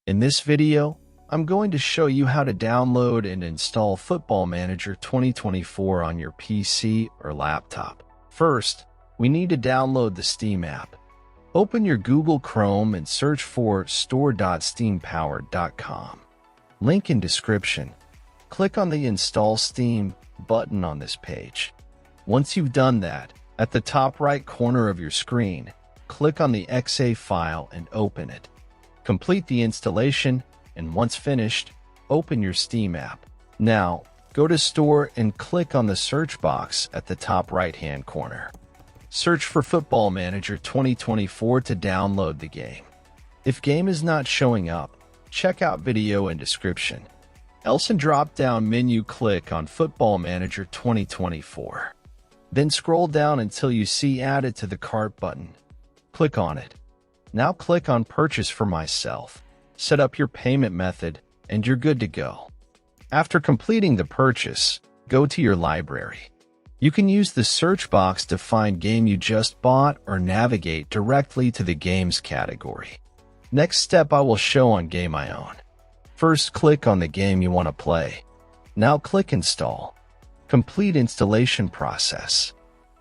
In this video, I'm going to show you how to download and install Football Manager 2024 on your PC or laptop. First, we need to download the Steam app. Open your Google Chrome and search for store.steampowered.com. Link in description. Click on the Install Steam button on this page. Once you've done that, at the top right corner of your screen, click on the .exe file and open it. Complete the installation, and once finished, open your Steam app. Now, go to Store and click on the search box at the top right-hand corner. Search for Football Manager 2024 to download the game. If game is not showing up, check out video in description. Else in drop-down menu click on Football Manager 2024. Then scroll down until you see Added to the Cart button. Click on it. Now click on Purchase for myself. Set up your payment method, and you're good to go. After completing the purchase, go to your library. You can use the search box to find game you just bought or navigate directly to the games category. Next step I will show on Game I Own. First, click on the game you want to play. Now click Install. Complete installation process.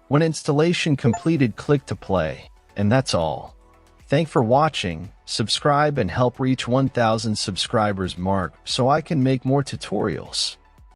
When installation completed, click to play, and that's all. Thanks for watching. Subscribe and help reach 1,000 subscribers mark so I can make more tutorials.